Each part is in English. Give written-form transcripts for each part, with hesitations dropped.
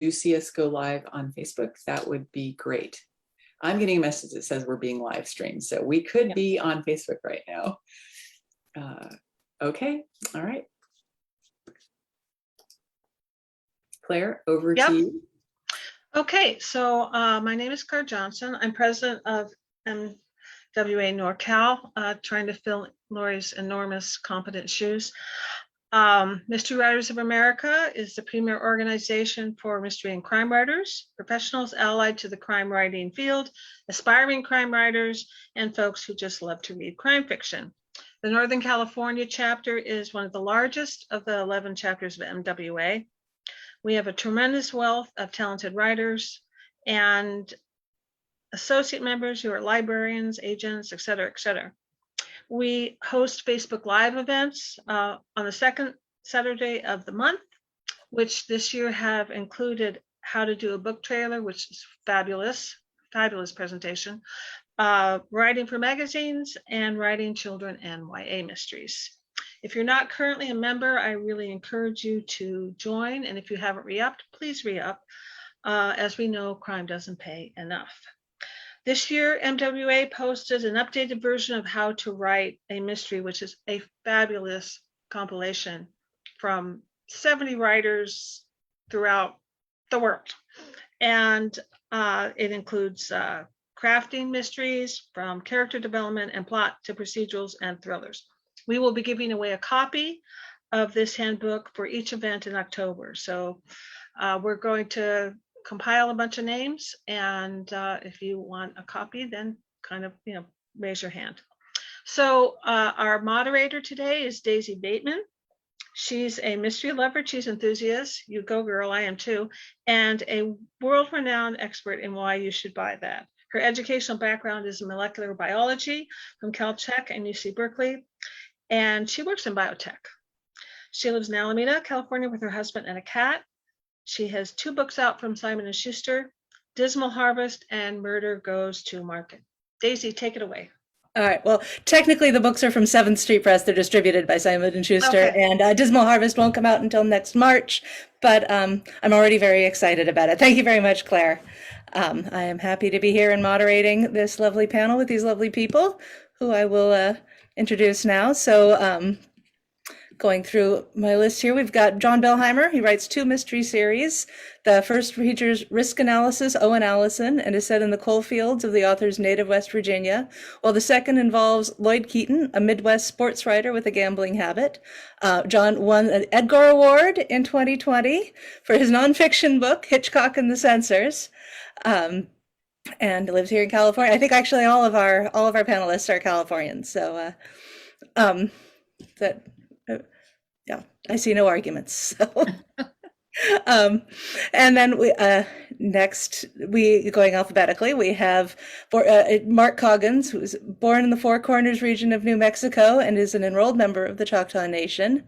do see us go live on Facebook, that would be great. I'm getting a message that says we're being live streamed, so we could be on Facebook right now. Okay, all right. Claire, over to you. Okay, so my name is Claire Johnson. I'm president of MWA NorCal, trying to fill Lori's enormous competent shoes. Mystery Writers of America is the premier organization for mystery and crime writers, professionals allied to the crime writing field, aspiring crime writers, and folks who just love to read crime fiction. The Northern California chapter is one of the largest of the 11 chapters of MWA. We have a tremendous wealth of talented writers and associate members who are librarians, agents, et cetera, et cetera. We host Facebook Live events on the second Saturday of the month, which this year have included how to do a book trailer, which is fabulous presentation, writing for magazines, and writing children and YA mysteries. If you're not currently a member, I really encourage you to join. And if you haven't re-upped, please re-up. As we know, crime doesn't pay enough. This year, MWA posted an updated version of how to write a mystery, which is a fabulous compilation from 70 writers throughout the world. And it includes crafting mysteries from character development and plot to procedurals and thrillers. We will be giving away a copy of this handbook for each event in October. So we're going to compile a bunch of names, and if you want a copy, then kind of, raise your hand. So our moderator today is Daisy Bateman. She's a mystery lover, cheese enthusiast, you go girl, I am too, and a world-renowned expert in why you should buy that. Her educational background is in molecular biology from Caltech and UC Berkeley, and she works in biotech. She lives in Alameda, California with her husband and a cat. She has 2 books out from Simon & Schuster, Dismal Harvest and Murder Goes to Market. Daisy, take it away. All right. Well, technically the books are from 7th Street Press. They're distributed by Simon & Schuster. Okay. And Dismal Harvest won't come out until next March, but I'm already very excited about it. Thank you very much, Claire. I am happy to be here and moderating this lovely panel with these lovely people who I will introduce now. So going through my list here, we've got John Bellheimer. He writes 2 mystery series. The first features Risk Analysis, Owen Allison, and is set in the coal fields of the author's native West Virginia, while the second involves Lloyd Keaton, a Midwest sports writer with a gambling habit. John won an Edgar Award in 2020 for his nonfiction book, Hitchcock and the Censors, and lives here in California. I think actually all of our panelists are Californians, so yeah, I see no arguments. So. And then next, going alphabetically, we have Mark Coggins, who's born in the Four Corners region of New Mexico and is an enrolled member of the Choctaw Nation.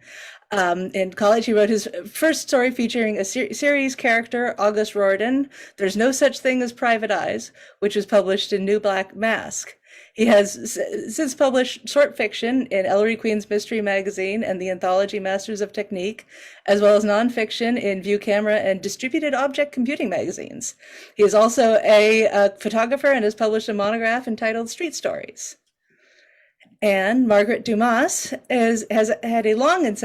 In college, he wrote his first story featuring a series character, August Rordan, There's No Such Thing as Private Eyes, which was published in New Black Mask. He has since published short fiction in Ellery Queen's Mystery Magazine and the anthology Masters of Technique, as well as nonfiction in View Camera and Distributed Object Computing magazines. He is also a photographer and has published a monograph entitled Street Stories. And Margaret Dumas has had a long and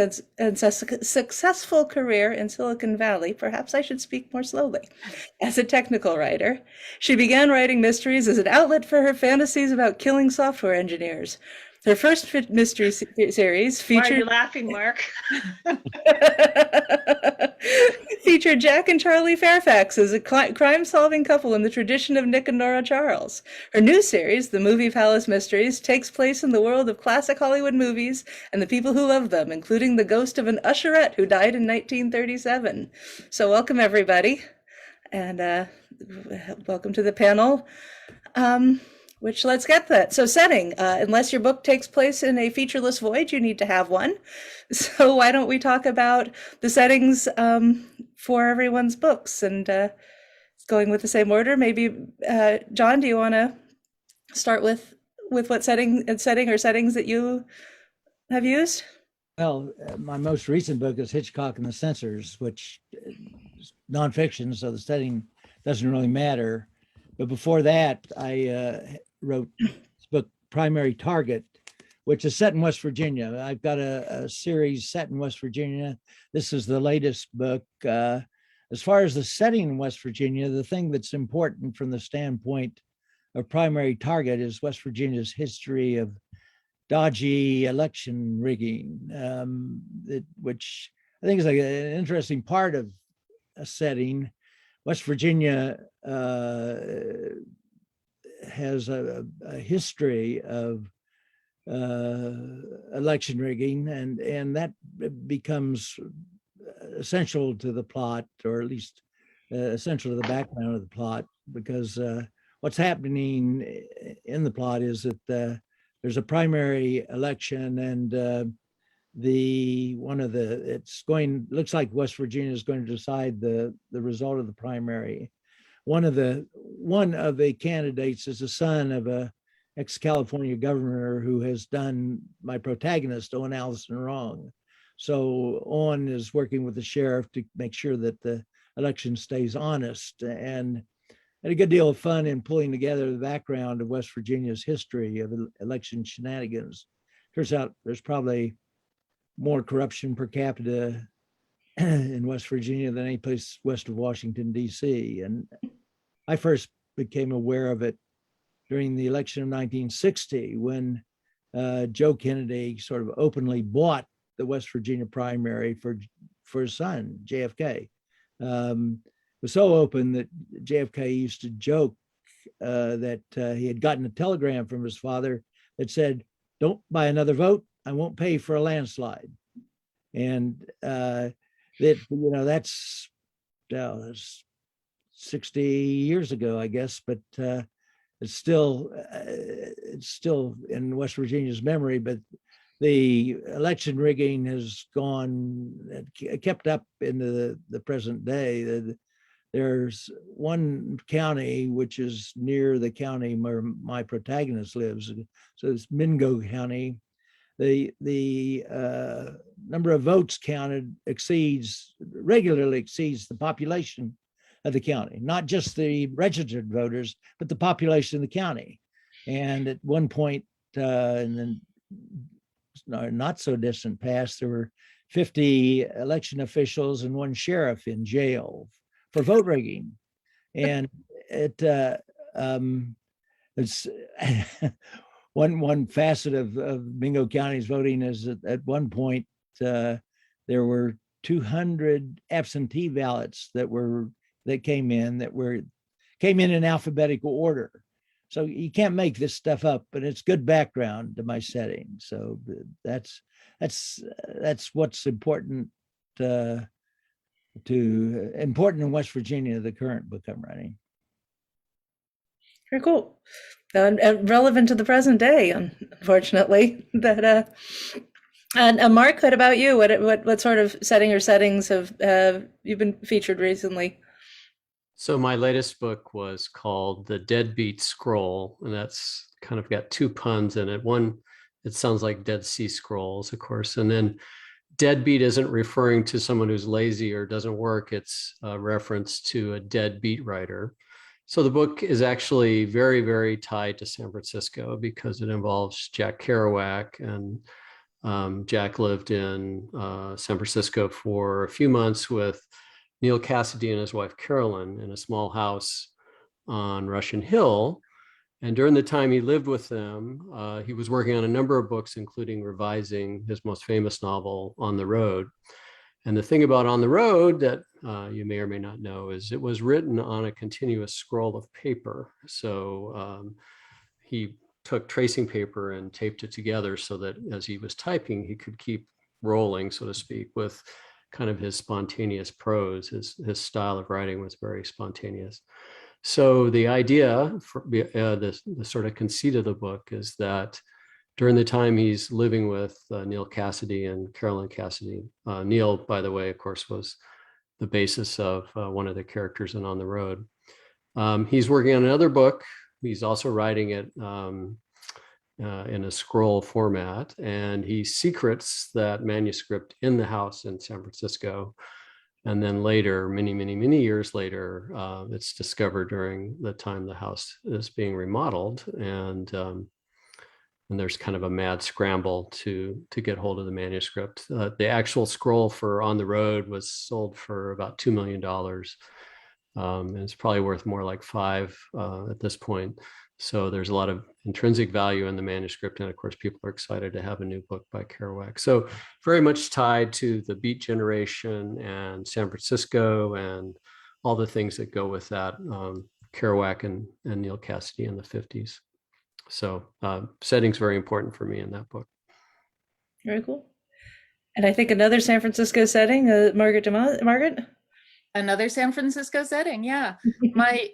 successful career in Silicon Valley. Perhaps I should speak more slowly. As a technical writer, she began writing mysteries as an outlet for her fantasies about killing software engineers. Her first mystery series featured... Why are you laughing, Mark? Featured Jack and Charlie Fairfax as a crime-solving couple in the tradition of Nick and Nora Charles. Her new series, The Movie Palace Mysteries, takes place in the world of classic Hollywood movies and the people who love them, including the ghost of an usherette who died in 1937. So welcome, everybody, and welcome to the panel. Let's get that. So setting, unless your book takes place in a featureless void, you need to have one. So why don't we talk about the settings for everyone's books, and going with the same order. Maybe John, do you want to start with what setting or settings that you have used? Well, my most recent book is Hitchcock and the Censors, which nonfiction, so the setting doesn't really matter. But before that, I wrote this book, Primary Target, which is set in West Virginia. I've got a series set in West Virginia. This is the latest book. As far as the setting in West Virginia, the thing that's important from the standpoint of Primary Target is West Virginia's history of dodgy election rigging, which I think is like an interesting part of a setting. West Virginia has a history of election rigging, and that becomes essential to the plot, or at least essential to the background of the plot, because what's happening in the plot is that there's a primary election, and looks like West Virginia is going to decide the result of the primary. One of the candidates is the son of a ex-California governor who has done my protagonist, Owen Allison, wrong. So Owen is working with the sheriff to make sure that the election stays honest, and had a good deal of fun in pulling together the background of West Virginia's history of election shenanigans. Turns out there's probably more corruption per capita in West Virginia than any place west of Washington, D.C. And I first became aware of it during the election of 1960, when Joe Kennedy sort of openly bought the West Virginia primary for his son, JFK. It was so open that JFK used to joke that he had gotten a telegram from his father that said, "Don't buy another vote. I won't pay for a landslide." And that's 60 years ago, I guess, but it's still in West Virginia's memory. But the election rigging has kept up into the present day. There's one county which is near the county where my protagonist lives. So it's Mingo County. The number of votes counted regularly exceeds the population of the county, not just the registered voters, but the population of the county. And at one point in the not so distant past, there were 50 election officials and one sheriff in jail for vote rigging. And it's one facet of Mingo County's voting is that at one point there were 200 absentee ballots that came in alphabetical order. So you can't make this stuff up, but it's good background to my setting. So that's what's important in West Virginia, the current book I'm writing. Very cool. And relevant to the present day, unfortunately. And Mark, what about you? What sort of setting or settings have you been featured recently? So my latest book was called The Deadbeat Scroll, and that's kind of got two puns in it. One, it sounds like Dead Sea Scrolls, of course, and then deadbeat isn't referring to someone who's lazy or doesn't work. It's a reference to a deadbeat writer. So the book is actually very, very tied to San Francisco because it involves Jack Kerouac, and Jack lived in San Francisco for a few months with Neal Cassady and his wife Carolyn in a small house on Russian Hill. And during the time he lived with them, he was working on a number of books, including revising his most famous novel, On the Road. And the thing about On the Road that you may or may not know is it was written on a continuous scroll of paper. So he took tracing paper and taped it together so that as he was typing, he could keep rolling, so to speak, with kind of his spontaneous prose. His style of writing was very spontaneous. So the idea, for the sort of conceit of the book is that during the time he's living with Neal Cassady and Carolyn Cassady, Neal, by the way, of course, was the basis of one of the characters in On the Road. He's working on another book. He's also writing it in a scroll format, and he secrets that manuscript in the house in San Francisco. And then later, many years later, it's discovered during the time the house is being remodeled, and there's kind of a mad scramble to get hold of the manuscript. The actual scroll for On the Road was sold for about $2 million. And it's probably worth more like 5 at this point. So there's a lot of intrinsic value in the manuscript. And of course, people are excited to have a new book by Kerouac. So very much tied to the Beat Generation and San Francisco and all the things that go with that, Kerouac and Neal Cassady in the 50s. So setting's very important for me in that book. Very cool. And I think another San Francisco setting, Margaret? Another San Francisco setting, yeah. My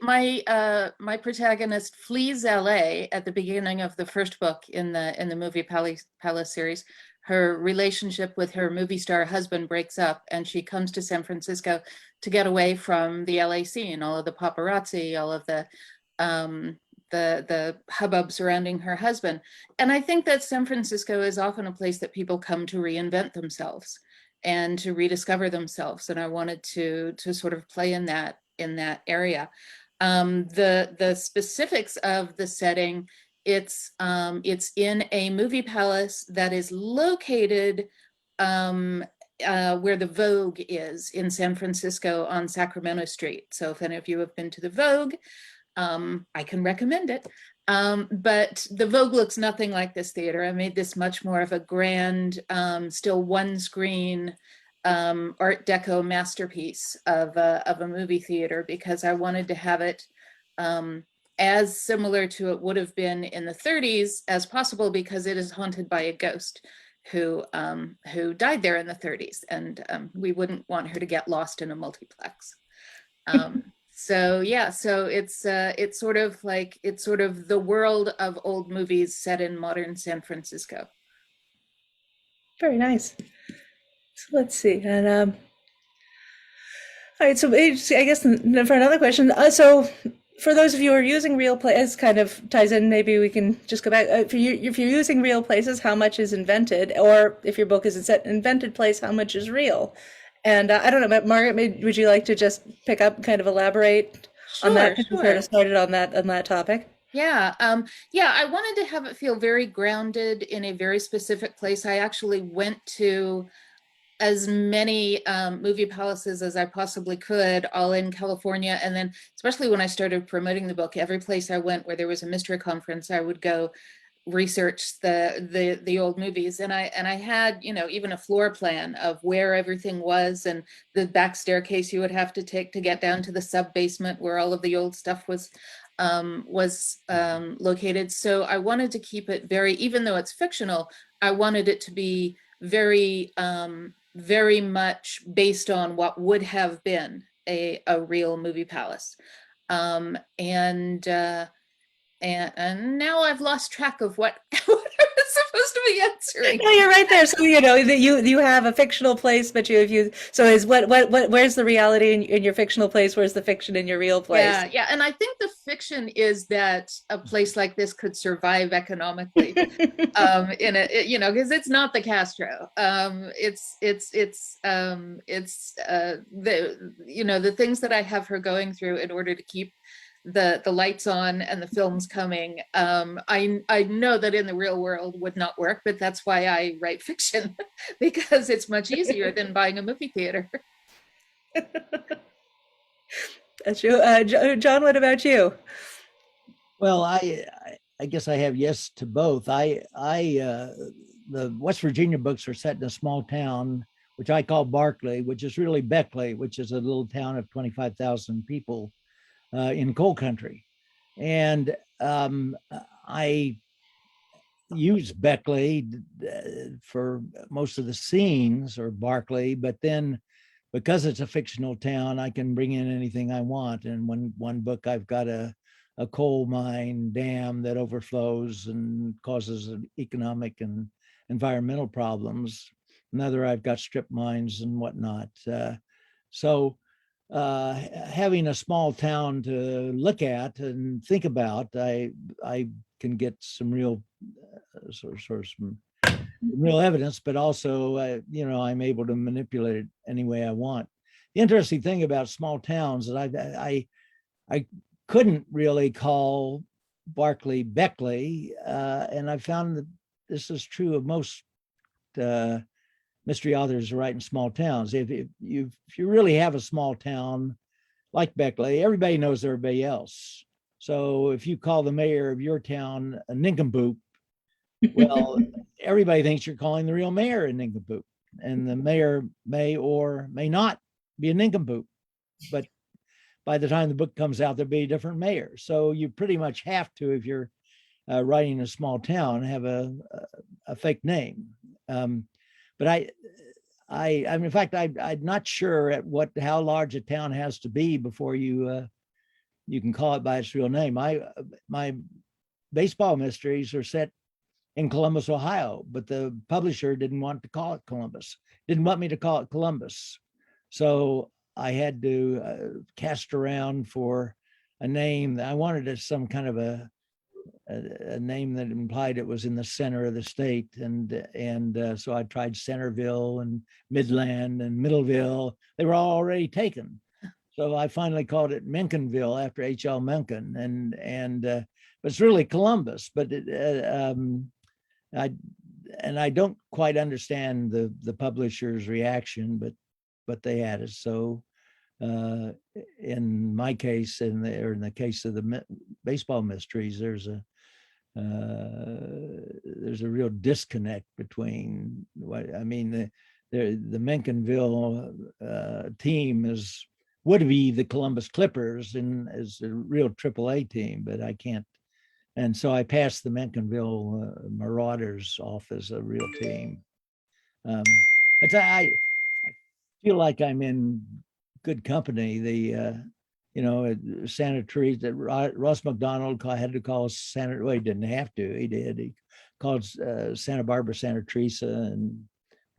protagonist flees LA at the beginning of the first book in the Movie Palace series. Her relationship with her movie star husband breaks up, and she comes to San Francisco to get away from the LA scene, all of the paparazzi, all of the hubbub surrounding her husband. And I think that San Francisco is often a place that people come to reinvent themselves and to rediscover themselves. And I wanted to sort of play in that area. The specifics of the setting, it's in a movie palace that is located where the Vogue is in San Francisco on Sacramento Street. So if any of you have been to the Vogue, I can recommend it. But the Vogue looks nothing like this theater. I made this much more of a grand, still one screen Art Deco masterpiece of a movie theater, because I wanted to have it as similar to it would have been in the 30s as possible, because it is haunted by a ghost who died there in the 30s, and we wouldn't want her to get lost in a multiplex. So yeah, so it's sort of the world of old movies set in modern San Francisco. Very nice. So let's see. And all right, so I guess for another question, so for those of you who are using real places, kind of ties in, maybe we can just go back. If you're using real places, how much is invented? Or if your book is a set invented place, how much is real? And I don't know, but Margaret, would you like to just pick up and kind of elaborate on that? Sure. Sort of started on that topic. Yeah, I wanted to have it feel very grounded in a very specific place. I actually went to as many movie palaces as I possibly could, all in California. And then especially when I started promoting the book, every place I went where there was a mystery conference, I would go research the old movies. And I had, even a floor plan of where everything was, and the back staircase you would have to take to get down to the sub basement where all of the old stuff was located. So I wanted to keep it very, even though it's fictional, I wanted it to be very, very much based on what would have been a real movie palace. And now I've lost track of what I was supposed to be answering. No, you're right there. So that you have a fictional place, but so is where's the reality in your fictional place? Where's the fiction in your real place? Yeah, and I think the fiction is that a place like this could survive economically, because it's not the Castro. It's the things that I have her going through in order to keep the lights on and the films coming. I know that in the real world would not work, but that's why I write fiction, because it's much easier than buying a movie theater. That's true. John, what about you? Well, I guess I have yes to both. The West Virginia books are set in a small town, which I call Barclay, which is really Beckley, which is a little town of 25,000 people in coal country. And I use Beckley for most of the scenes, or Barclay, but then because it's a fictional town, I can bring in anything I want. And one book, I've got a coal mine dam that overflows and causes economic and environmental problems. Another, I've got strip mines and whatnot. So having a small town to look at and think about, I can get some real some real evidence, but also I'm able to manipulate it any way I want. the interesting thing about small towns is I couldn't really call Barclay Beckley, and I found that this is true of most mystery authors who write in small towns. If you really have a small town like Beckley, everybody knows everybody else. So if you call the mayor of your town a nincompoop, well, everybody thinks you're calling the real mayor a nincompoop, and the mayor may or may not be a nincompoop. But by the time the book comes out, there'll be a different mayor. So you pretty much have to, if you're writing in a small town, have a fake name. But in fact, I'm not sure at how large a town has to be before you can call it by its real name. My baseball mysteries are set in Columbus, Ohio, but the publisher didn't want to call it Columbus, didn't want me to call it Columbus. So I had to cast around for a name that I wanted some kind of a name that implied it was in the center of the state. And so I tried Centerville and Midland and Middleville. They were all already taken. So I finally called it Menkenville after H.L. Mencken. But it's really Columbus, but I don't quite understand the publisher's reaction, but they had it. So in my case, in the case of the baseball mysteries, there's a real disconnect between the Menkenville team would be the Columbus Clippers and is a real AAA team, but I can't. And so I passed the Menkenville Marauders off as a real team. But I feel like I'm in good company. Santa Teresa, Ross McDonald had to call Santa, well, he didn't have to, he did. He called Santa Barbara Santa Teresa, and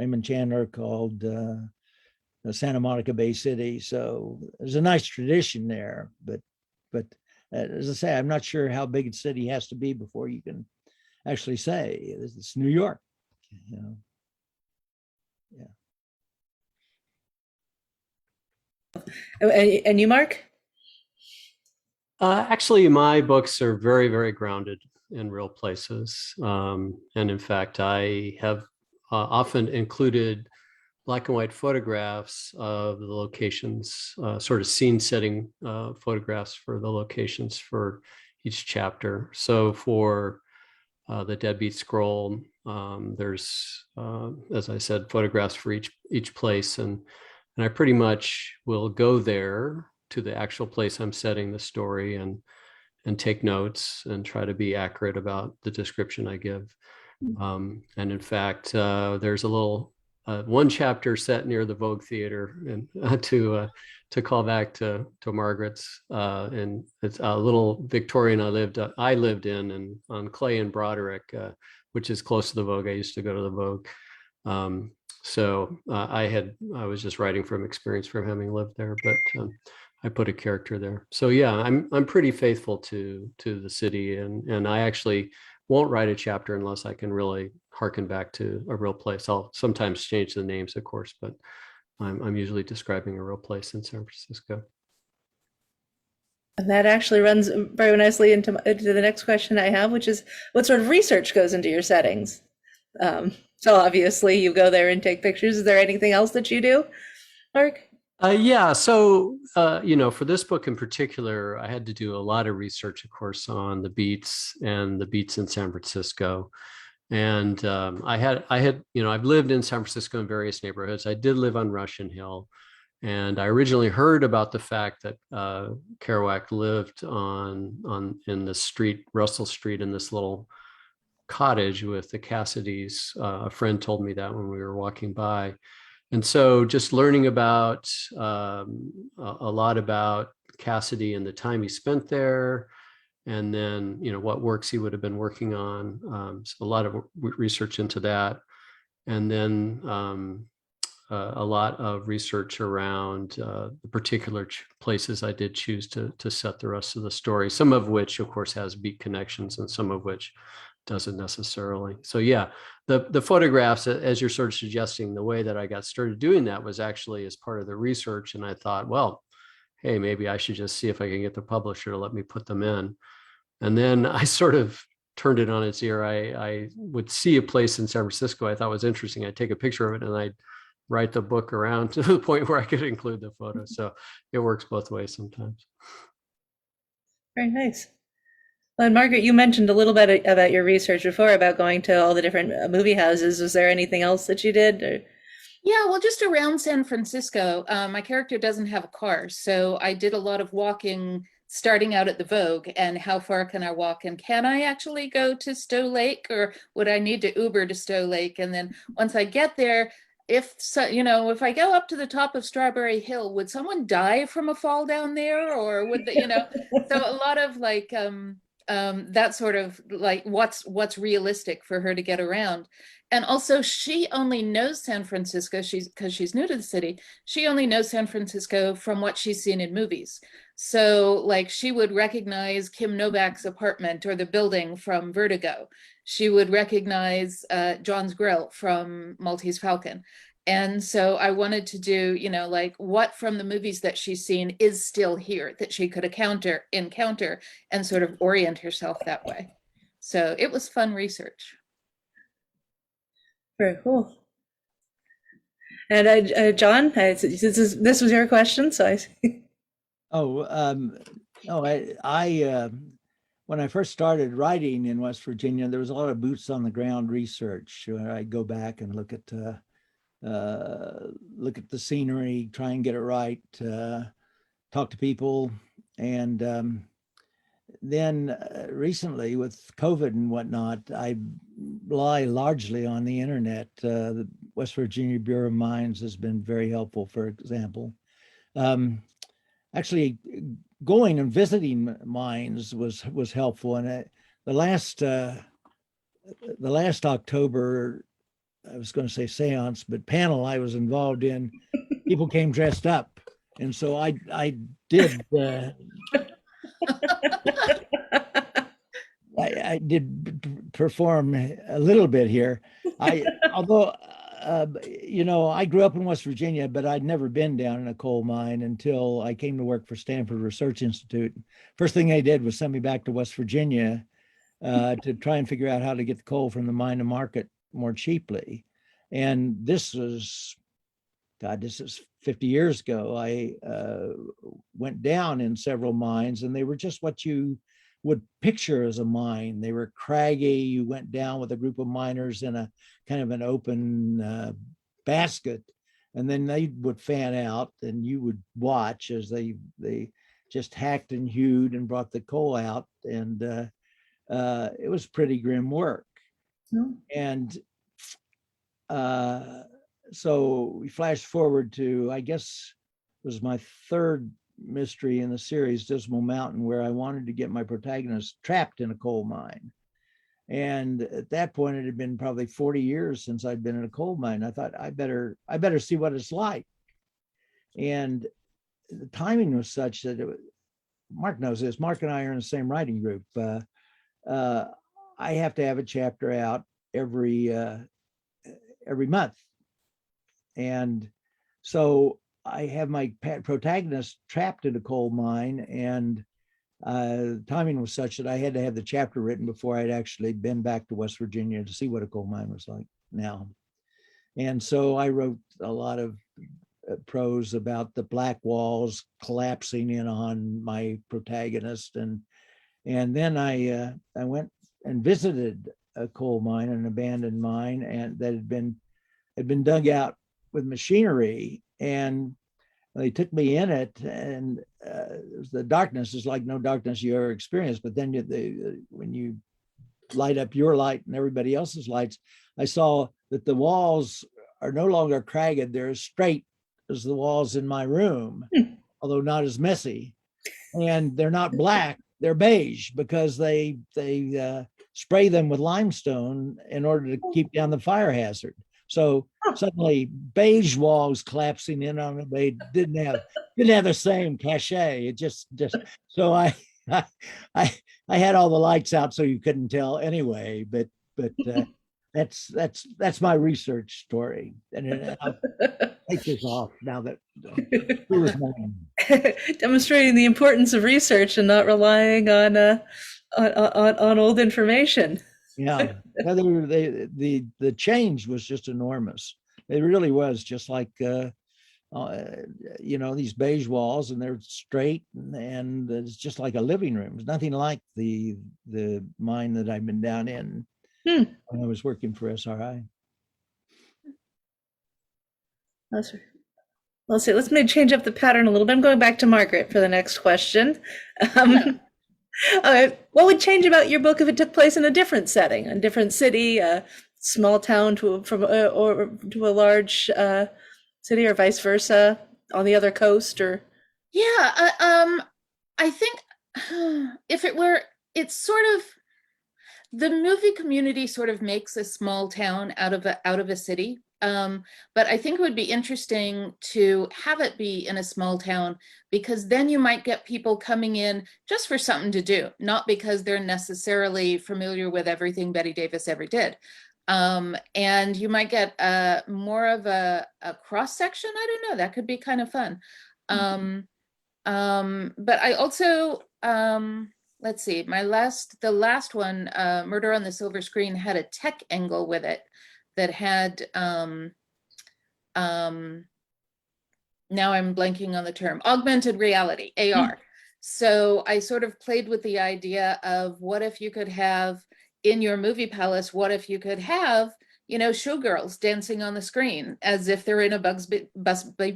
Raymond Chandler called Santa Monica Bay City. So there's a nice tradition there, but as I say, I'm not sure how big a city has to be before you can actually say it's New York, Yeah. And you, Mark? Actually, my books are very, very grounded in real places. And in fact, I have often included black and white photographs of the locations, sort of scene setting photographs for the locations for each chapter. So for the Deadbeat Scroll, there's, as I said, photographs for each place. And I pretty much will go there to the actual place I'm setting the story and take notes and try to be accurate about the description I give. And in fact, there's a little one chapter set near the Vogue Theater, and to call back to Margaret's, and it's a little Victorian I lived in, and on Clay and Broderick, which is close to the Vogue. I used to go to the Vogue. So I was just writing from experience from having lived there, but I put a character there. So yeah, I'm pretty faithful to the city, and I actually won't write a chapter unless I can really harken back to a real place. I'll sometimes change the names, of course, but I'm usually describing a real place in San Francisco. And that actually runs very nicely into the next question I have, which is what sort of research goes into your settings? So obviously you go there and take pictures. Is there anything else that you do, Mark? Yeah. So, for this book in particular, I had to do a lot of research, of course, on the beats and the beats in San Francisco. And I've lived in San Francisco in various neighborhoods. I did live on Russian Hill. And I originally heard about the fact that Kerouac lived in the street, Russell Street, in this little cottage with the Cassidys. A friend told me that when we were walking by. And so just learning about a lot about Cassidy and the time he spent there, and then, what works he would have been working on. So a lot of research into that. And then a lot of research around the particular places I did choose to set the rest of the story, some of which, of course, has beat connections, and some of which doesn't necessarily. So yeah, the photographs, as you're sort of suggesting, the way that I got started doing that was actually as part of the research. And I thought, well, hey, maybe I should just see if I can get the publisher to let me put them in. And then I sort of turned it on its ear. I would see a place in San Francisco I thought was interesting. I'd take a picture of it and I'd write the book around to the point where I could include the photo. So it works both ways sometimes. Very nice. Well, and Margaret, you mentioned a little bit about your research before about going to all the different movie houses. Was there anything else that you did? Or? Yeah, well, just around San Francisco, my character doesn't have a car. So I did a lot of walking, starting out at the Vogue, and how far can I walk? And can I actually go to Stowe Lake, or would I need to Uber to Stowe Lake? And then once I get there, if so, if I go up to the top of Strawberry Hill, would someone die from a fall down there? Or would they, so a lot of like, that sort of like what's realistic for her to get around. And also she only knows San Francisco, because she's new to the city, she only knows San Francisco from what she's seen in movies. So like she would recognize Kim Novak's apartment or the building from Vertigo. She would recognize John's Grill from Maltese Falcon. And so I wanted to do, like what from the movies that she's seen is still here that she could encounter and sort of orient herself that way. So it was fun research. Very cool. And John, this was your question, so I when I first started writing in West Virginia, there was a lot of boots on the ground research. I go back and look at the scenery, try and get it right, talk to people. And then recently with COVID and whatnot, I rely largely on the internet. The West Virginia Bureau of Mines has been very helpful, for example. Actually, going and visiting mines was helpful. And the last October, I was going to say seance, but panel I was involved in, people came dressed up. And so I did, I did perform a little bit here. Although I grew up in West Virginia, but I'd never been down in a coal mine until I came to work for Stanford Research Institute. First thing they did was send me back to West Virginia to try and figure out how to get the coal from the mine to market more cheaply. And this is 50 years ago. I went down in several mines, and they were just what you would picture as a mine. They were craggy. You went down with a group of miners in a kind of an open basket, and then they would fan out, and you would watch as they just hacked and hewed and brought the coal out. And it was pretty grim work. And so we flash forward to, I guess, it was my third mystery in the series, Dismal Mountain, where I wanted to get my protagonist trapped in a coal mine. And at that point, it had been probably 40 years since I'd been in a coal mine. I thought I better see what it's like. And the timing was such that Mark knows this. Mark and I are in the same writing group. I have to have a chapter out every month. And so I have my protagonist trapped in a coal mine, and timing was such that I had to have the chapter written before I'd actually been back to West Virginia to see what a coal mine was like now. And so I wrote a lot of prose about the black walls collapsing in on my protagonist. And then I went and visited a coal mine, an abandoned mine, and that had been dug out with machinery, and they took me in it, and the darkness is like no darkness you ever experienced. But then when you light up your light and everybody else's lights, I saw that the walls are no longer cragged; they're as straight as the walls in my room, although not as messy. And they're not black; they're beige, because they spray them with limestone in order to keep down the fire hazard. So suddenly beige walls collapsing in on them, they didn't have the same cachet. It just so I I, I had all the lights out so you couldn't tell anyway, but that's my research story. And I'll take this off now that school is morning. Demonstrating the importance of research and not relying on old information. Yeah, the change was just enormous. It really was just like these beige walls, and they're straight, and it's just like a living room. It's nothing like the mine that I've been down in when I was working for SRI. That's right. Let's see. Let's maybe change up the pattern a little bit. I'm going back to Margaret for the next question. What would change about your book if it took place in a different setting, a different city, a small town or to a large city, or vice versa, on the other coast, or? Yeah, I think if it were, it's sort of, the movie community sort of makes a small town out of a city. But I think it would be interesting to have it be in a small town, because then you might get people coming in just for something to do, not because they're necessarily familiar with everything Bette Davis ever did. And you might get more of a cross section. I don't know, that could be kind of fun. But I also, let's see, the last one, Murder on the Silver Screen, had a tech angle with it that had, now I'm blanking on the term, augmented reality, AR. So I sort of played with the idea of, what if you could have in your movie palace, what if you could have, showgirls dancing on the screen as if they're in a Busby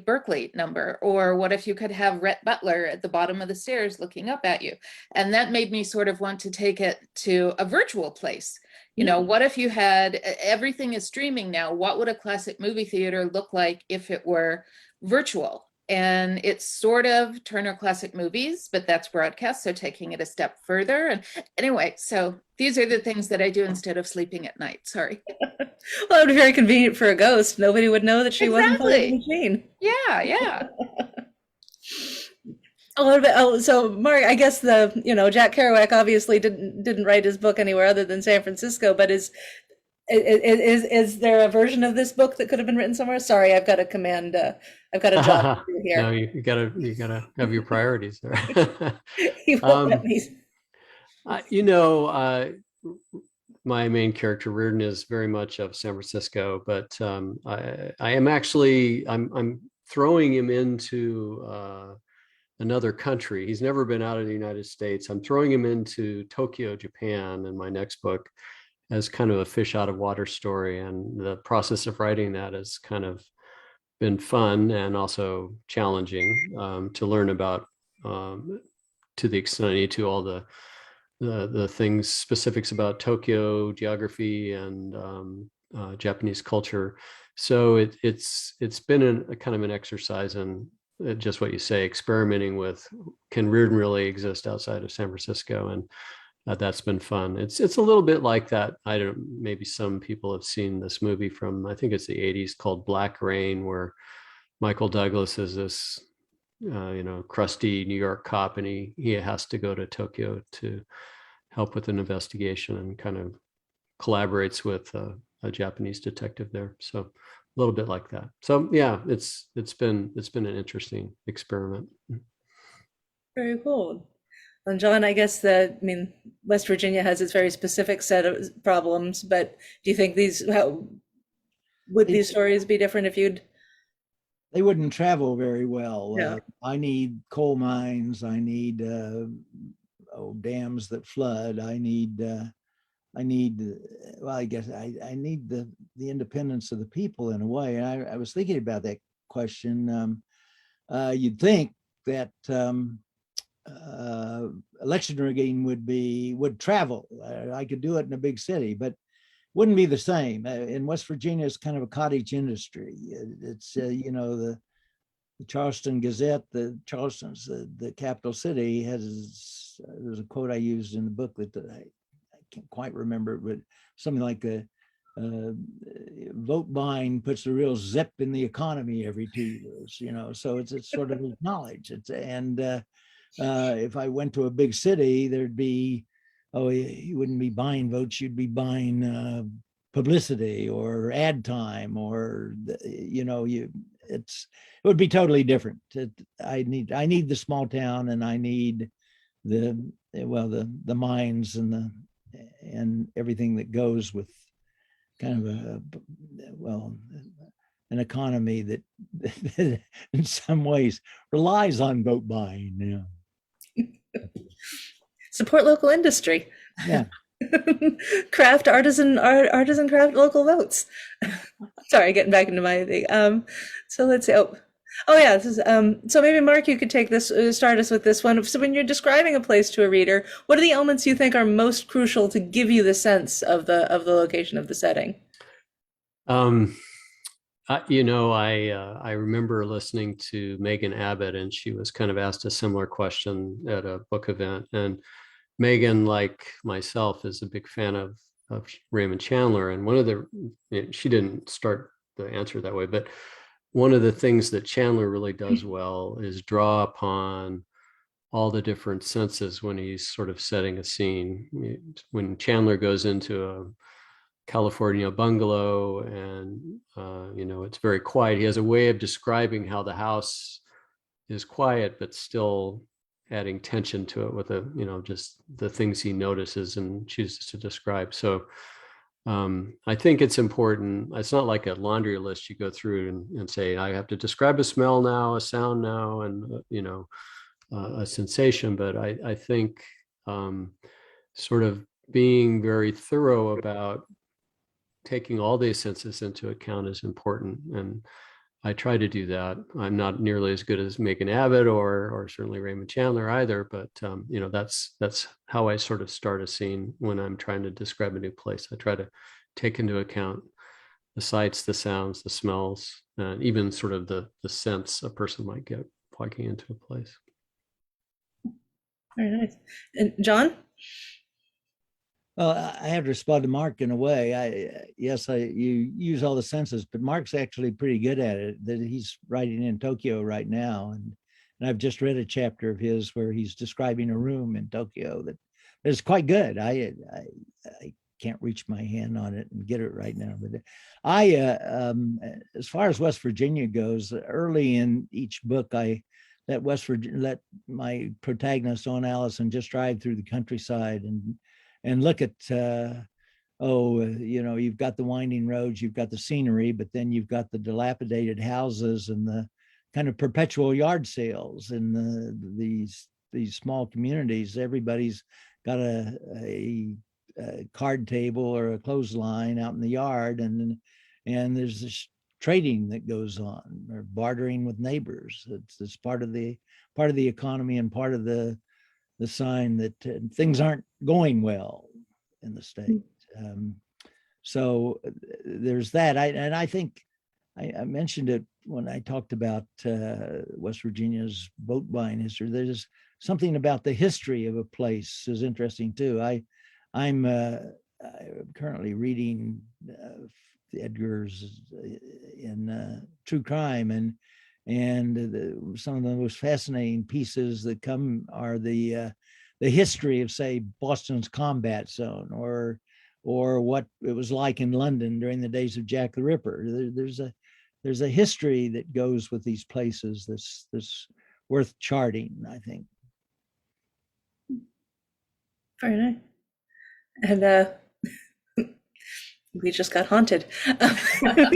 Berkeley number? Or what if you could have Rhett Butler at the bottom of the stairs looking up at you? And that made me sort of want to take it to a virtual place. What if you had, everything is streaming now, what would a classic movie theater look like if it were virtual? And it's sort of Turner Classic Movies, but that's broadcast, so taking it a step further. And anyway, so these are the things that I do instead of sleeping at night. Sorry. Well, it would be very convenient for a ghost. Nobody would know that she wasn't playing the machine. Yeah. A little bit. Oh, so Mark, I guess Jack Kerouac obviously didn't write his book anywhere other than San Francisco, but is there a version of this book that could have been written somewhere? Sorry, I've got a job to do here. No, you gotta have your priorities there. He won't let me. My main character Reardon is very much of San Francisco, but I'm throwing him into another country. He's never been out of the United States. I'm throwing him into Tokyo, Japan, in my next book, as kind of a fish out of water story. And the process of writing that has kind of been fun and also challenging to learn about, to the extent I need to, all the things, specifics about Tokyo, geography, and Japanese culture. So it's been a kind of an exercise in just what you say, experimenting with, can Reardon really exist outside of San Francisco? And that's been fun. It's a little bit like that. Maybe some people have seen this movie from, I think it's the 80s, called Black Rain, where Michael Douglas is this crusty New York cop, and he has to go to Tokyo to help with an investigation, and kind of collaborates with a Japanese detective there. So a little bit like that. So yeah, it's been an interesting experiment. Very cool. And John, I guess West Virginia has its very specific set of problems, but do you think these stories be different if you'd? They wouldn't travel very well. Yeah. I need coal mines. I need dams that flood. I need I need the independence of the people in a way. And I was thinking about that question. You'd think that election rigging would travel. I could do it in a big city, but wouldn't be the same. In West Virginia, it's kind of a cottage industry. It's the Charleston Gazette, Charleston's the capital city, there's a quote I used in the book that I can't quite remember, but something like vote buying puts a real zip in the economy every 2 years, so it's sort of acknowledged. if I went to a big city, there'd be, oh, you wouldn't be buying votes, you'd be buying publicity or ad time, or it would be totally different. I need the small town, and I need the mines and everything that goes with kind of an economy that in some ways relies on vote buying. Support local industry. Yeah. Craft artisan craft local votes. Sorry, getting back into my thing. So let's see. Oh yeah. This is, so maybe Mark, you could take this, start us with this one. So when you're describing a place to a reader, what are the elements you think are most crucial to give you the sense of the location of the setting? I remember listening to Megan Abbott, and she was kind of asked a similar question at a book event. And Megan, like myself, is a big fan of Raymond Chandler. And she didn't start the answer that way, but one of the things that Chandler really does well is draw upon all the different senses when he's sort of setting a scene. When Chandler goes into a California bungalow and it's very quiet, he has a way of describing how the house is quiet but still adding tension to it with just the things he notices and chooses to describe. So I think it's important. It's not like a laundry list you go through and say, I have to describe a smell now, a sound now, and a sensation. But I think sort of being very thorough about taking all these senses into account is important. And I try to do that. I'm not nearly as good as Megan Abbott or certainly Raymond Chandler either, but that's how I sort of start a scene when I'm trying to describe a new place. I try to take into account the sights, the sounds, the smells, and even sort of the sense a person might get walking into a place. Very nice. And John? Well, I have to respond to Mark in a way. You use all the senses, but Mark's actually pretty good at it. That he's writing in Tokyo right now, and I've just read a chapter of his where he's describing a room in Tokyo that is quite good. I can't reach my hand on it and get it right now, but as far as West Virginia goes, early in each book, I let my protagonist, Owen Allison, just drive through the countryside and look at, you've got the winding roads, you've got the scenery, but then you've got the dilapidated houses and the kind of perpetual yard sales in these small communities. Everybody's got a card table or a clothesline out in the yard, and there's this trading that goes on, or bartering with neighbors. It's part of the economy and part of the sign that things aren't going well in the state. So there's that. I think I mentioned it when I talked about West Virginia's vote buying history. There's something about the history of a place is interesting too. I'm currently reading Edgar's in True Crime, and some of the most fascinating pieces that come are the history of, say, Boston's combat zone, or what it was like in London during the days of Jack the Ripper. There's a history that goes with these places that's worth charting, I think. Very nice. And we just got haunted.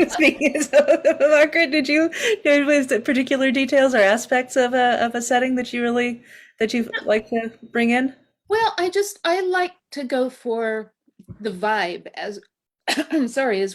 Speaking so, Margaret, did you have particular details or aspects of a setting that you like to bring in? Well, I like to go for the vibe as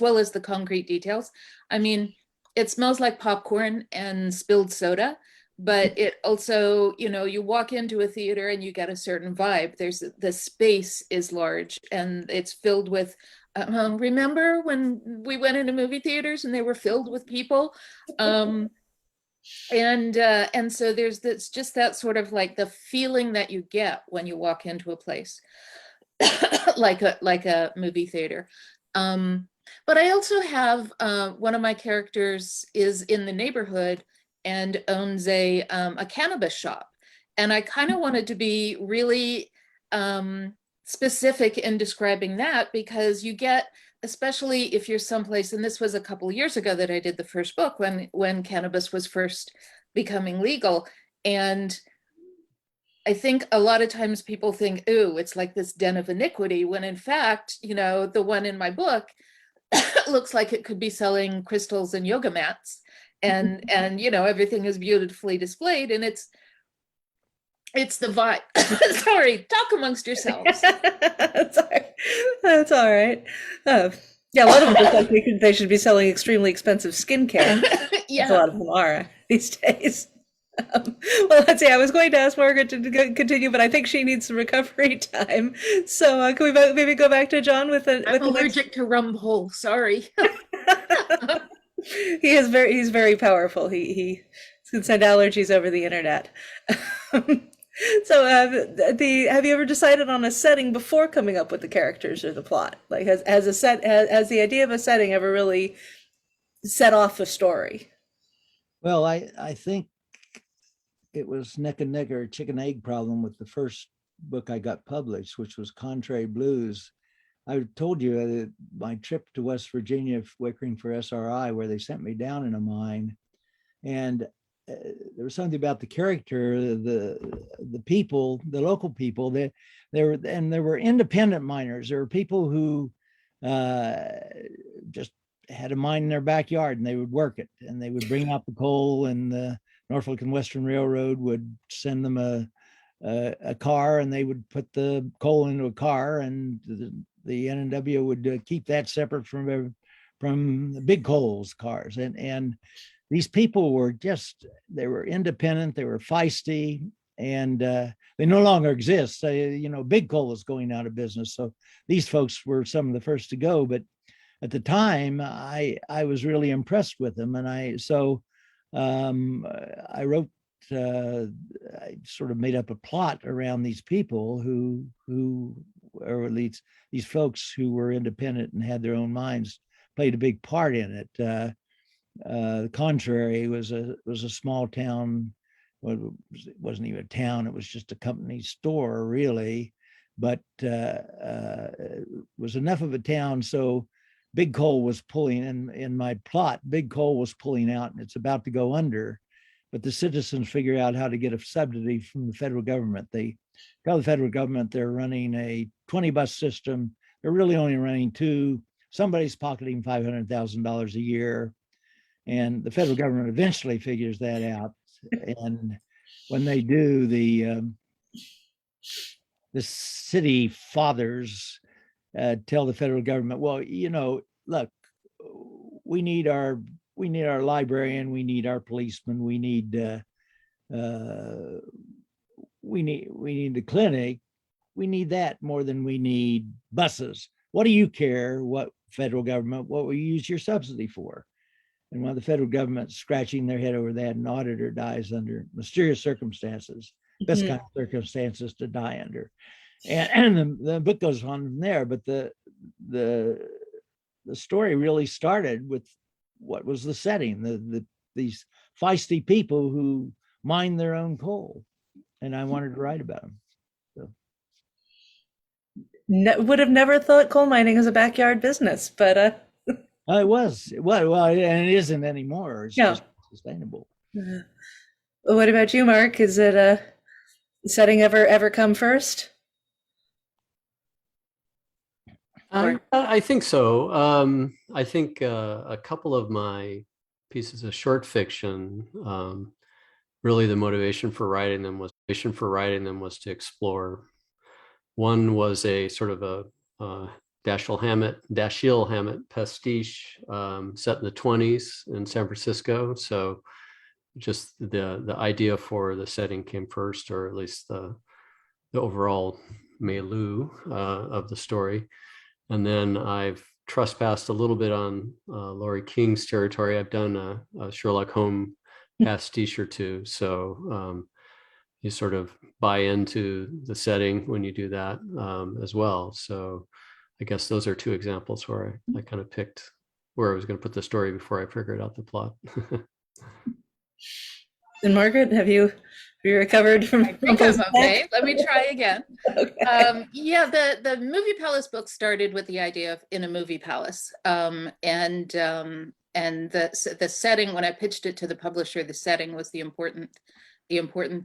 well as the concrete details. I mean, it smells like popcorn and spilled soda, but it also, you walk into a theater and you get a certain vibe. The space is large and it's filled with, remember when we went into movie theaters and they were filled with people? And so there's just that sort of like the feeling that you get when you walk into a place like a movie theater. But I also have one of my characters is in the neighborhood and owns a cannabis shop. And I kind of wanted to be really specific in describing that, because you get, especially if you're someplace, and this was a couple of years ago that I did the first book when cannabis was first becoming legal. And I think a lot of times people think, ooh, it's like this den of iniquity, when in fact, you know, the one in my book looks like it could be selling crystals and yoga mats, and you know, everything is beautifully displayed, and it's the vibe. Sorry, talk amongst yourselves. That's all right. Yeah, a lot of them look like they should be selling extremely expensive skincare. Yeah. A lot of them are these days. Well, let's see. I was going to ask Margaret to continue, but I think she needs some recovery time. So can we maybe go back to John with the? I'm allergic to rum hole. Sorry. He's very powerful. He can send allergies over the internet. So have you ever decided on a setting before coming up with the characters or the plot? Like has the idea of a setting ever really set off a story? Well, I think it was neck and neck or chicken egg problem with the first book I got published, which was Contrary Blues. I told you that my trip to West Virginia working for SRI, where they sent me down in a mine, and there was something about the character, the people, the local people. There were independent miners. There were people who just had a mine in their backyard, and they would work it, and they would bring out the coal, and the Norfolk and Western Railroad would send them a car, and they would put the coal into a car, and the NNW would keep that separate from the big coal's cars. And these people were they were independent, they were feisty, and they no longer exist. You know, big coal is going out of business. So these folks were some of the first to go. But at the time, I was really impressed with them. And I wrote, I sort of made up a plot around these people who or at least these folks who were independent and had their own minds, played a big part in it. The Contrary was a small town. Well, it wasn't even a town. It was just a company store, really, but it was enough of a town. So Big Coal was pulling in my plot. Big Coal was pulling out, and it's about to go under. But the citizens figure out how to get a subsidy from the federal government. They tell the federal government they're running a 20 bus system. They're really only running 2. Somebody's pocketing $500,000 a year. And the federal government eventually figures that out. And when they do, the city fathers tell the federal government, well, you know, look, we need our librarian, we need our policeman, we need the clinic, we need that more than we need buses. What do you care? What federal government? What will you use your subsidy for? And while the federal government's scratching their head over that, an auditor dies under mysterious circumstances, best kind of circumstances to die under. And the book goes on from there, but the story really started with what was the setting, these feisty people who mine their own coal. And I wanted to write about them. So. Would have never thought coal mining is a backyard business, but it was. Well, and it isn't anymore. It's just sustainable. What about you, Mark? Is it a setting ever come first? I think so. I think a couple of my pieces of short fiction, really the motivation for writing them was to explore. One was a sort of a Dashiell Hammett pastiche set in the 1920s in San Francisco. So just the idea for the setting came first, or at least the overall milieu of the story. And then I've trespassed a little bit on Laurie King's territory. I've done a Sherlock Holmes pastiche or two. So you sort of buy into the setting when you do that as well. So I guess those are two examples where I kind of picked where I was going to put the story before I figured out the plot. And Margaret, have you You recovered from? I think I'm okay. Let me try again. Okay. Yeah, the Movie Palace book started with the idea of in a movie palace, and the setting. When I pitched it to the publisher, the setting was the important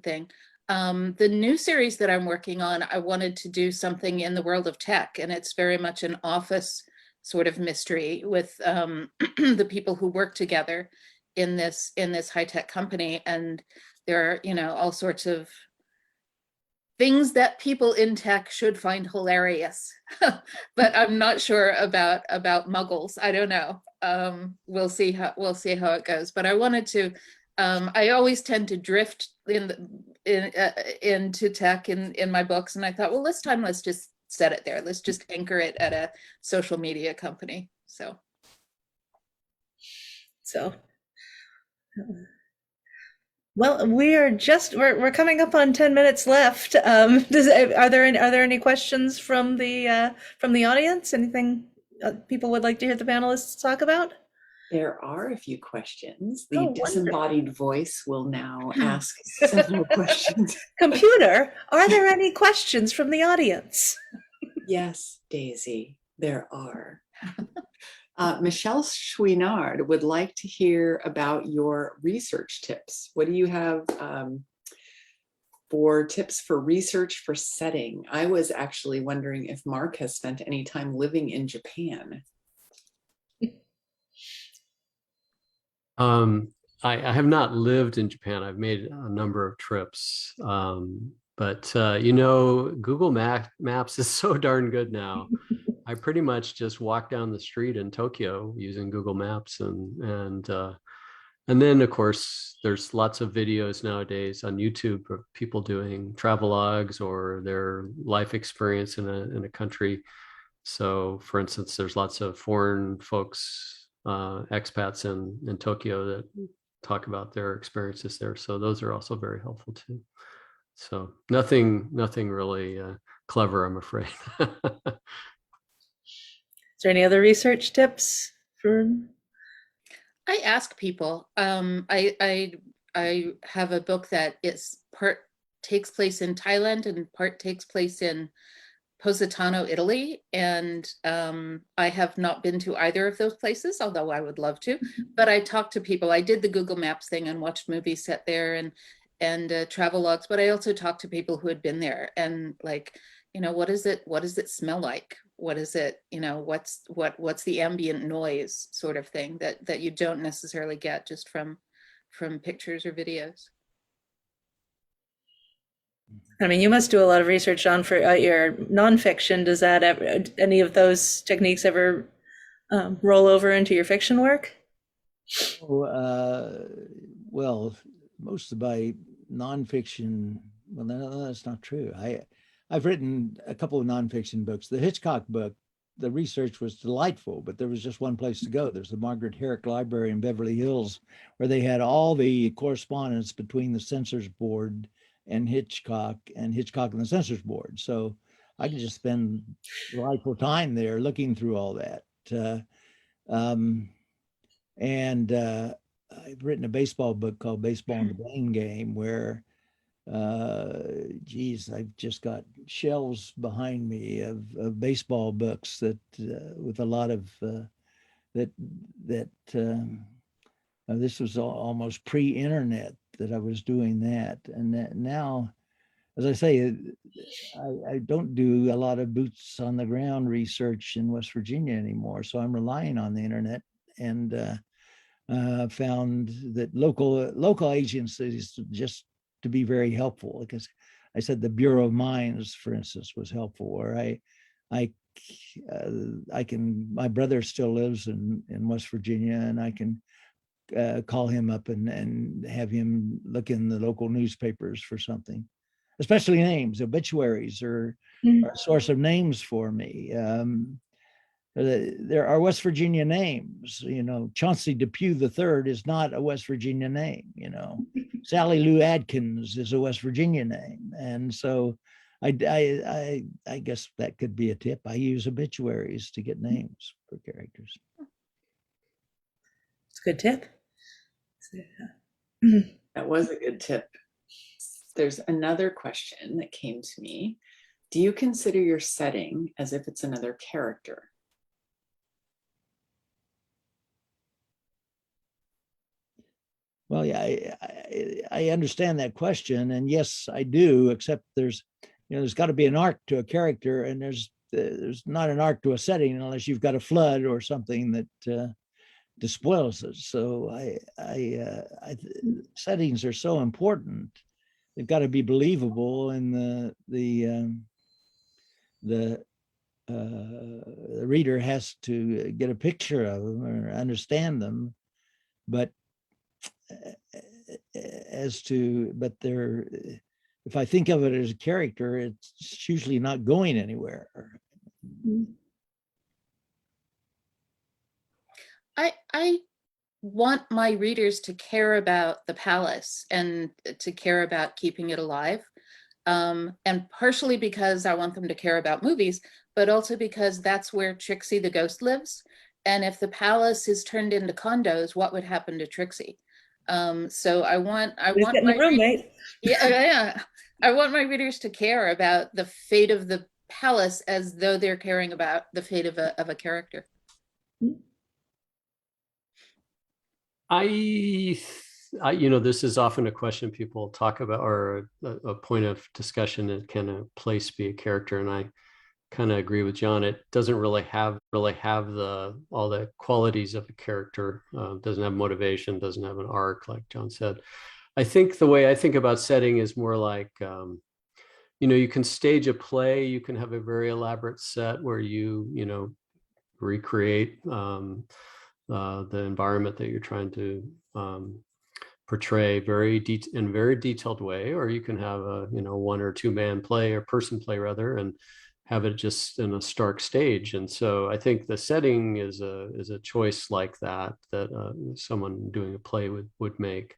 thing. The new series that I'm working on, I wanted to do something in the world of tech, and it's very much an office sort of mystery with the people who work together in this high-tech company, and there are, all sorts of things that people in tech should find hilarious, but I'm not sure about muggles. I don't know. We'll see how it goes. But I wanted to. I always tend to drift into tech in my books, and I thought, well, this time let's just set it there. Let's just anchor it at a social media company. So. Well, we're coming up on 10 minutes left. Are there any questions from the audience? Anything people would like to hear the panelists talk about? There are a few questions. Oh, The wonderful. disembodied voice will now ask several questions. Computer, are there any questions from the audience? Yes, Daisy, there are. Michelle Chouinard would like to hear about your research tips. What do you have for tips for research for setting? I was actually wondering if Mark has spent any time living in Japan. I have not lived in Japan. I've made a number of trips. But Google Maps is so darn good now. I pretty much just walk down the street in Tokyo using Google Maps, and then of course there's lots of videos nowadays on YouTube of people doing travelogues or their life experience in a country. So, for instance, there's lots of foreign folks, expats in Tokyo that talk about their experiences there. So those are also very helpful too. So nothing really clever, I'm afraid. Is there any other research tips for? I ask people. I have a book that is part takes place in Thailand and part takes place in Positano, Italy, and I have not been to either of those places, although I would love to. But I talked to people. I did the Google Maps thing and watched movies set there and travel logs. But I also talked to people who had been there and like, what does it smell like? What is it? What's the ambient noise sort of thing that you don't necessarily get just from pictures or videos. I mean, you must do a lot of research on for your nonfiction. Does that any of those techniques ever roll over into your fiction work? Well, most of my nonfiction, well, no, that's not true. I've written a couple of nonfiction books. The Hitchcock book, the research was delightful, but there was just one place to go. There's the Margaret Herrick Library in Beverly Hills, where they had all the correspondence between the Censors Board and Hitchcock and the Censors Board. So I could just spend delightful time there looking through all that. I've written a baseball book called Baseball in the Blame Game, where I've just got shelves behind me of baseball books that with a lot of this was almost pre-internet that I was doing that. And that now, as I say, I don't do a lot of boots on the ground research in West Virginia anymore. So I'm relying on the internet, and found that local agencies just to be very helpful. Because I said the Bureau of Mines, for instance, was helpful. Or my brother still lives in West Virginia, and I can call him up and have him look in the local newspapers for something, especially names. Obituaries are a source of names for me. There are West Virginia names. Chauncey Depew III is not a West Virginia name. Sally Lou Adkins is a West Virginia name, and so I guess that could be a tip. I use obituaries to get names for characters. It's a good tip. That was a good tip. there's another question that came to me. Do you consider your setting as if it's another character? Well, yeah, I understand that question, and yes, I do. Except there's got to be an arc to a character, and there's not an arc to a setting unless you've got a flood or something that despoils it. So settings are so important. They've got to be believable, and the reader has to get a picture of them or understand them. But if I think of it as a character, it's usually not going anywhere. I want my readers to care about the palace and to care about keeping it alive. And partially because I want them to care about movies, but also because that's where Trixie the ghost lives. And if the palace is turned into condos, what would happen to Trixie? So I want Getting my a roommate. yeah. I want my readers to care about the fate of the palace as though they're caring about the fate of a character. This is often a question people talk about, or a point of discussion, that can a place be a character? And I kind of agree with John. It doesn't really have all the qualities of a character. Doesn't have motivation, doesn't have an arc, like John said. I think the way I think about setting is more like, you can stage a play, you can have a very elaborate set where you recreate the environment that you're trying to portray in a very detailed way, or you can have a 1 or 2 man play, or person play rather, and have it just in a stark stage. And so I think the setting is a choice like that someone doing a play would make.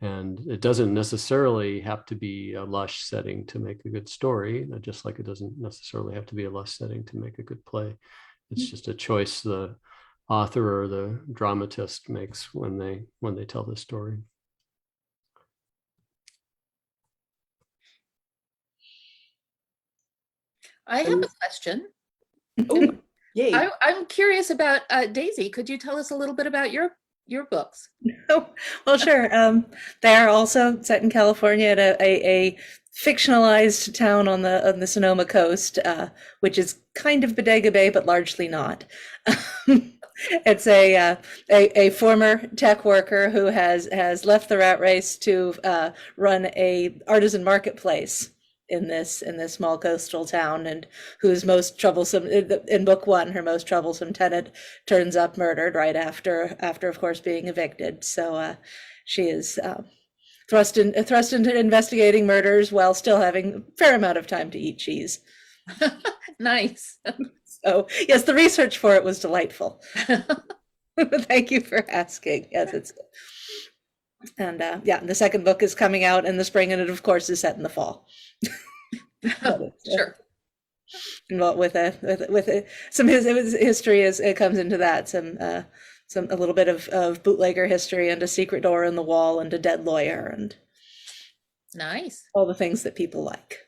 And it doesn't necessarily have to be a lush setting to make a good story, just like it doesn't necessarily have to be a lush setting to make a good play. It's just a choice the author or the dramatist makes when they tell the story. I have a question. Oh, yay. I'm curious about Daisy. Could you tell us a little bit about your books? Oh, well, sure. They are also set in California at a fictionalized town on the Sonoma coast, which is kind of Bodega Bay, but largely not. It's a former tech worker who has left the rat race to run a artisan marketplace in this small coastal town, and whose most troublesome, in book 1, her most troublesome tenant turns up murdered right after of course being evicted. So she is thrust into investigating murders while still having a fair amount of time to eat cheese. Nice. So yes, the research for it was delightful. Thank you for asking. Yes, and the second book is coming out in the spring, and it of course is set in the fall. Sure. And with some history as it comes into that, some a little bit of bootlegger history, and a secret door in the wall, and a dead lawyer, and Nice. all the things that people like.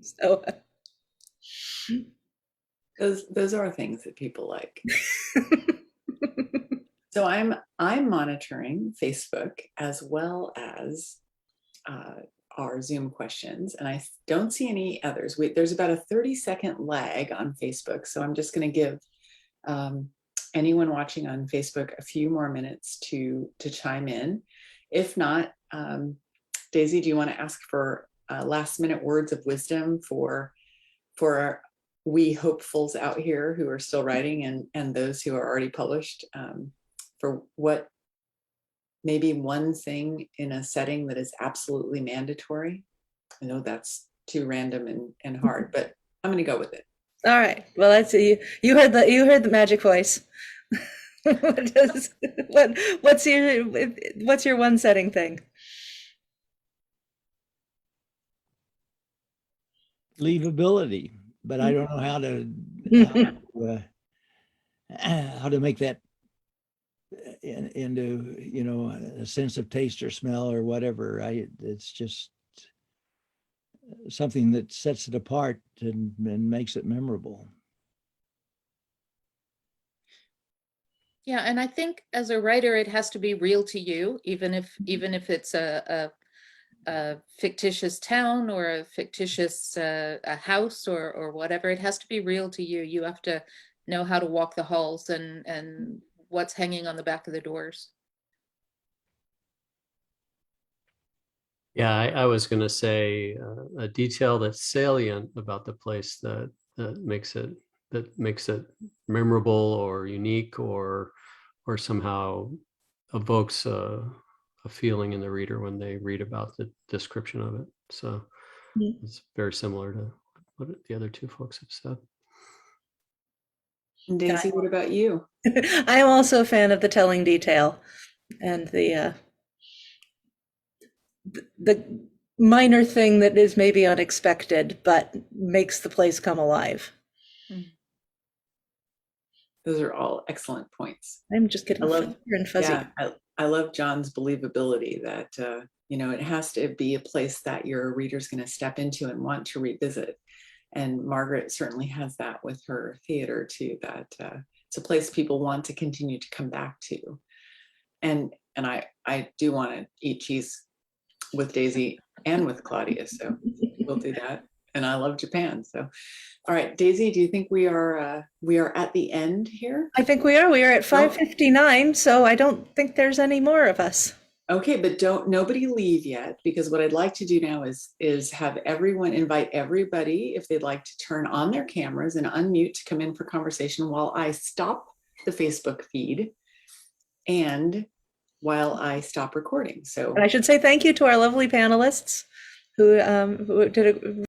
So those are things that people like. So I'm monitoring Facebook as well as our Zoom questions, and I don't see any others. There's about a 30-second lag on Facebook, so I'm just going to give anyone watching on Facebook a few more minutes to chime in. If not, Daisy, do you want to ask for last-minute words of wisdom for our we hopefuls out here who are still writing, and those who are already published, for what maybe one thing in a setting that is absolutely mandatory? I know that's too random and hard, but I'm going to go with it. all right, well, let's see. You heard the magic voice. What's your one setting thing? Believability, but I don't know how to make that into, you know, a sense of taste or smell or whatever. It's just something that sets it apart and makes it memorable. Yeah, and I think as a writer, it has to be real to you, even if it's a fictitious town or a fictitious a house or whatever. It has to be real to you. You have to know how to walk the halls and what's hanging on the back of the doors. Yeah, I was going to say a detail that's salient about the place that makes it memorable or unique or somehow evokes a feeling in the reader when they read about the description of it. So it's very similar to what the other two folks have said. And Daisy, what about you? I am also a fan of the telling detail and the minor thing that is maybe unexpected, but makes the place come alive. Those are all excellent points. I'm just getting I love- fuzzier and fuzzy. Yeah, I love John's believability that, you know, it has to be a place that your reader's going to step into and want to revisit. And Margaret certainly has that with her theater too, that it's a place people want to continue to come back to. And I do want to eat cheese with Daisy and with Claudia, so we'll do that. And I love Japan, so. All right, Daisy, do you think we are at the end here? I think we are. We are at 5:59, so I don't think there's any more of us. Okay, but nobody leave yet, because what I'd like to do now is have everyone, invite everybody, if they'd like to turn on their cameras and unmute to come in for conversation while I stop the Facebook feed and while I stop recording. So And I should say thank you to our lovely panelists who did a